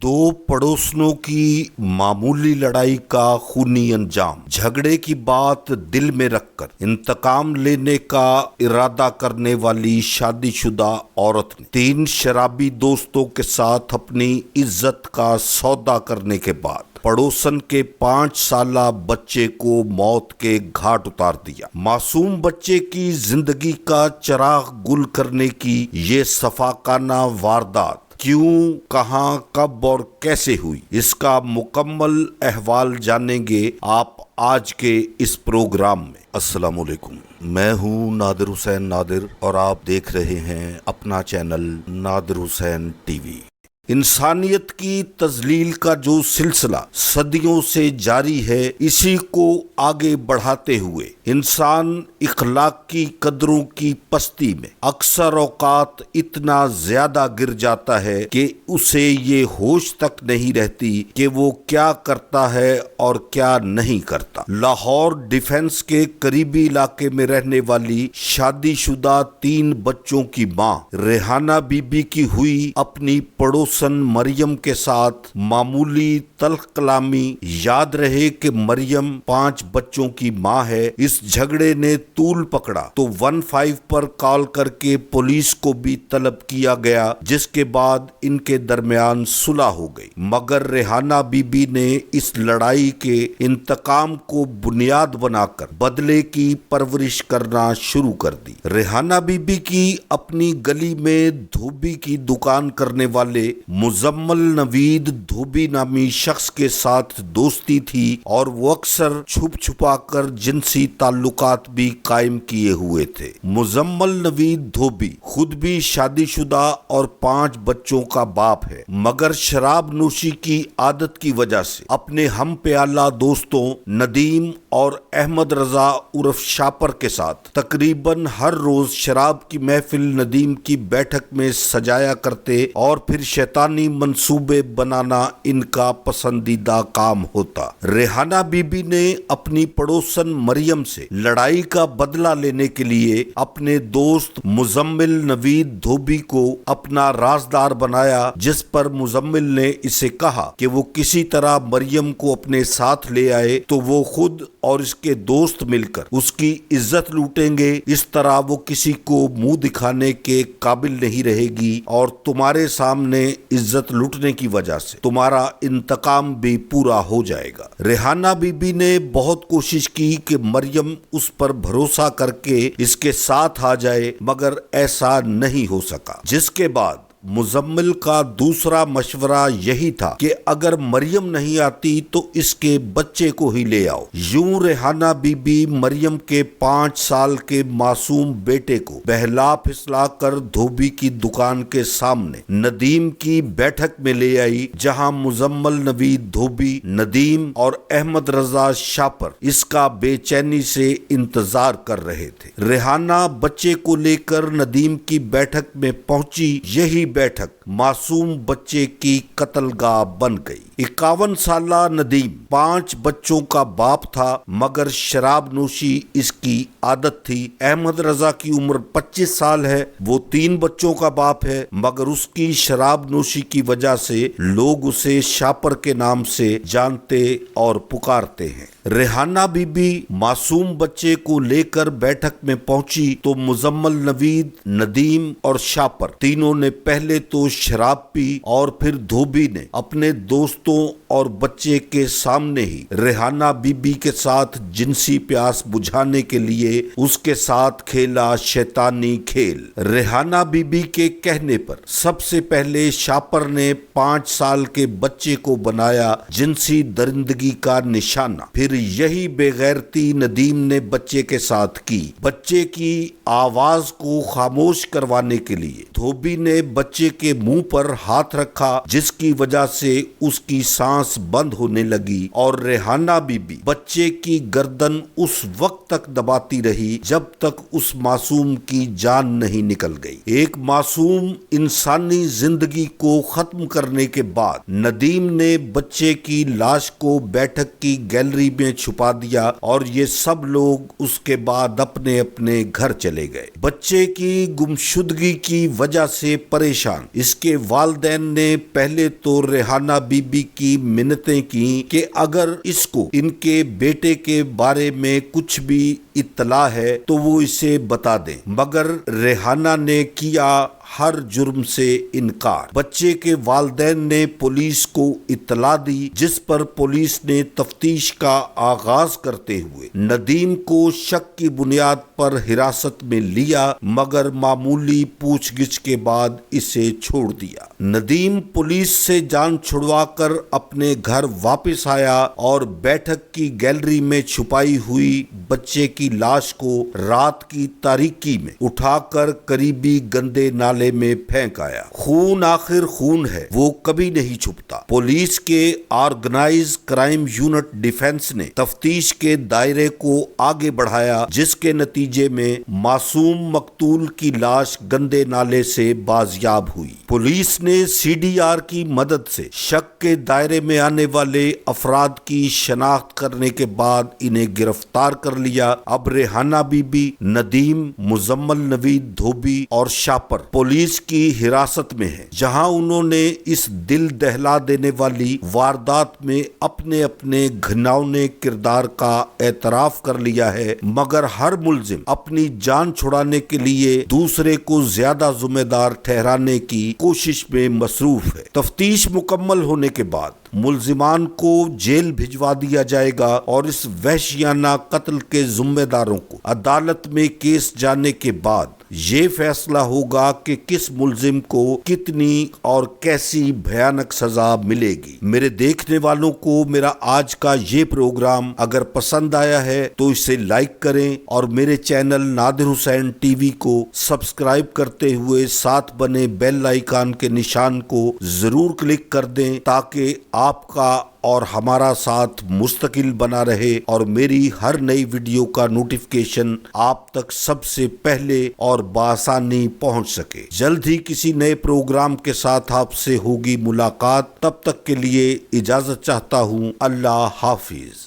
दो पड़ोसियों की मामूली लड़ाई का खूनी अंजाम। झगड़े की बात दिल में रखकर इंतकाम लेने का इरादा करने वाली शादीशुदा औरत ने 3 शराबी दोस्तों के साथ अपनी इज्जत का सौदा करने के बाद पड़ोसन के 5 साला बच्चे को मौत के घाट उतार दिया। मासूम बच्चे की जिंदगी का चिराग गुल करने की ये सफाकाना वारदात क्यों, कहां, कब और कैसे हुई, इसका मुकम्मल अहवाल जानेंगे आप आज के इस प्रोग्राम में। अस्सलाम वालेकुम, मैं हूं नादिर हुसैन नादिर और आप देख रहे हैं अपना चैनल नादिर हुसैन टीवी। इंसानियत की तजलील का जो सिलसिला सदियों से जारी है, इसी को आगे बढ़ाते हुए इंसान इखलाक की कदरों की पस्ती में अक्सर औकात इतना ज्यादा गिर जाता है कि उसे ये होश तक नहीं रहती कि वो क्या करता है और क्या नहीं करता। लाहौर डिफेंस के करीबी इलाके में रहने वाली शादीशुदा 3 बच्चों की मां रेहाना बीबी की हुई अपनी पड़ोसन मरियम के साथ मामूली तल्ख कलामी। याद रहे कि मरियम 5 बच्चों की मां है। इस झगड़े ने तूल पकड़ा तो 15 पर कॉल करके पुलिस को भी तलब किया गया, जिसके बाद इनके दरमियान सुलह हो गई। मगर रेहाना बीबी ने इस लड़ाई के इंतकाम को बुनियाद बनाकर बदले की परवरिश करना शुरू कर दी। रेहाना बीबी की अपनी गली में धोबी की दुकान करने वाले मुजम्मल नवीद धोबी नामी शख्स के साथ दोस्ती थी और वो अक्सर छुप छुपा कर जिनसी ताल्लुकात भी कायम किए हुए थे। मुजम्मल नवीद धोबी खुद भी शादीशुदा और 5 बच्चों का बाप है, मगर शराब नोशी की आदत की वजह से अपने हम प्याला दोस्तों नदीम और अहमद रजा उर्फ शापर के साथ तकरीबन हर रोज शराब की महफिल नदीम की बैठक में सजाया करते और फिर शैतानी मंसूबे बनाना इनका पसंदीदा काम होता। रेहाना बीबी ने अपनी पड़ोसन मरियम से लड़ाई का बदला लेने के लिए अपने दोस्त मुजम्मिल नवीद धोबी को अपना राजदार बनाया, जिस पर मुजम्मिल ने इसे कहा कि वो किसी तरह मरियम को अपने साथ ले आए तो वो खुद और इसके दोस्त मिलकर उसकी इज्जत लूटेंगे। इस तरह वो किसी को मुंह दिखाने के काबिल नहीं रहेगी और तुम्हारे सामने इज्जत लूटने की वजह से तुम्हारा इंतकाम भी पूरा हो जाएगा। रेहाना बीबी ने बहुत कोशिश की कि मरियम उस पर भरोसा करके इसके साथ आ जाए, मगर ऐसा नहीं हो सका। जिसके बाद मुजम्मिल का दूसरा मशवरा यही था कि अगर मरियम नहीं आती तो इसके बच्चे को ही ले आओ। यूं रेहाना बीबी मरियम के 5 साल के मासूम बेटे को बहला फिसला कर धोबी की दुकान के सामने नदीम की बैठक में ले आई, जहां मुजम्मिल नवीद धोबी, नदीम और अहमद रजा शापर इसका बेचैनी से इंतजार कर रहे थे। रेहाना बच्चे को लेकर नदीम की बैठक में पहुंची। यही बैठक मासूम बच्चे की कत्लगाह बन गई। 51 साला नदीम 5 बच्चों का बाप था, मगर शराब नोशी इसकी आदत थी। अहमद रजा की उम्र 25 साल है, वो 3 बच्चों का बाप है, मगर उसकी शराब नोशी की वजह से लोग उसे शापर के नाम से जानते और पुकारते हैं। रेहाना बीबी मासूम बच्चे को लेकर बैठक में पहुंची तो मुजम्मिल नवीद, नदीम और शापर तीनों ने पहले तो शराब पी और फिर धोबी ने अपने दोस्तों और बच्चे के सामने ही रेहाना बीबी के साथ जिनसी प्यास बुझाने के लिए उसके साथ खेला शैतानी खेल। रेहाना बीबी के कहने पर सबसे पहले शापर ने 5 साल के बच्चे को बनाया जिनसी दरिंदगी का निशाना। फिर यही बेगैरती नदीम ने बच्चे के साथ की। बच्चे की आवाज को खामोश करवाने के लिए धोबी ने बच्चे के मुंह पर हाथ रखा, जिसकी वजह से उसकी सांस बंद होने लगी और रेहाना बीबी बच्चे की गर्दन उस वक्त तक दबाती रही जब तक उस मासूम की जान नहीं निकल गई। एक मासूम इंसानी जिंदगी को खत्म करने के बाद नदीम ने बच्चे की लाश को बैठक की गैलरी में छुपा दिया और ये सब लोग उसके बाद अपने अपने घर चले गए। बच्चे की गुमशुदगी की वजह से परेशान پریشان۔ اس کے والدین نے پہلے تو ریحانہ بی بی کی منتیں کی کہ اگر اس کو ان کے بیٹے کے بارے میں کچھ بھی اطلاع ہے تو وہ اسے بتا دیں، مگر ریحانہ نے کیا ہر جرم سے انکار۔ بچے کے والدین نے پولیس کو اطلاع دی، جس پر پولیس نے تفتیش کا آغاز کرتے ہوئے ندیم کو شک کی بنیاد پر حراست میں لیا، مگر معمولی پوچھ گچھ کے بعد اسے چھوڑ دیا۔ ندیم پولیس سے جان چھڑوا کر اپنے گھر واپس آیا اور بیٹھک کی گیلری میں چھپائی ہوئی بچے کی لاش کو رات کی تاریکی میں اٹھا کر قریبی گندے نالے میں پھینک آیا۔ خون آخر خون ہے، وہ کبھی نہیں چھپتا۔ پولیس کے آرگنائز کرائم یونٹ ڈیفنس نے تفتیش کے دائرے کو آگے بڑھایا، جس کے نتیجے میں معصوم مقتول کی لاش گندے نالے سے بازیاب ہوئی۔ پولیس نے سی ڈی آر کی مدد سے شک کے دائرے میں آنے والے افراد کی شناخت کرنے کے بعد انہیں گرفتار کر لیا۔ اب ریحانہ بی بی، ندیم، مزمل نوید دھوبی اور شاپر پولیس کی حراست میں ہیں، جہاں انہوں نے اس دل دہلا دینے والی واردات میں اپنے اپنے گھناؤنے کردار کا اعتراف کر لیا ہے، مگر ہر ملزم اپنی جان چھڑانے کے لیے دوسرے کو زیادہ ذمہ دار ٹھہرانے کی کوشش میں مصروف ہے۔ تفتیش مکمل ہونے کے بعد ملزمان کو جیل بھجوا دیا جائے گا اور اس وحشیانہ قتل کے ذمہ داروں کو عدالت میں کیس جانے کے بعد یہ فیصلہ ہوگا کہ کس ملزم کو کتنی اور کیسی بھیانک سزا ملے گی۔ میرے دیکھنے والوں کو میرا آج کا یہ پروگرام اگر پسند آیا ہے تو اسے لائک کریں اور میرے چینل نادر حسین ٹی وی کو سبسکرائب کرتے ہوئے ساتھ بنے بیل آئیکن کے نشان کو ضرور کلک کر دیں، تاکہ آپ کا اور ہمارا ساتھ مستقل بنا رہے اور میری ہر نئی ویڈیو کا نوٹیفیکیشن آپ تک سب سے پہلے اور بآسانی پہنچ سکے۔ جلد ہی کسی نئے پروگرام کے ساتھ آپ سے ہوگی ملاقات، تب تک کے لیے اجازت چاہتا ہوں۔ اللہ حافظ۔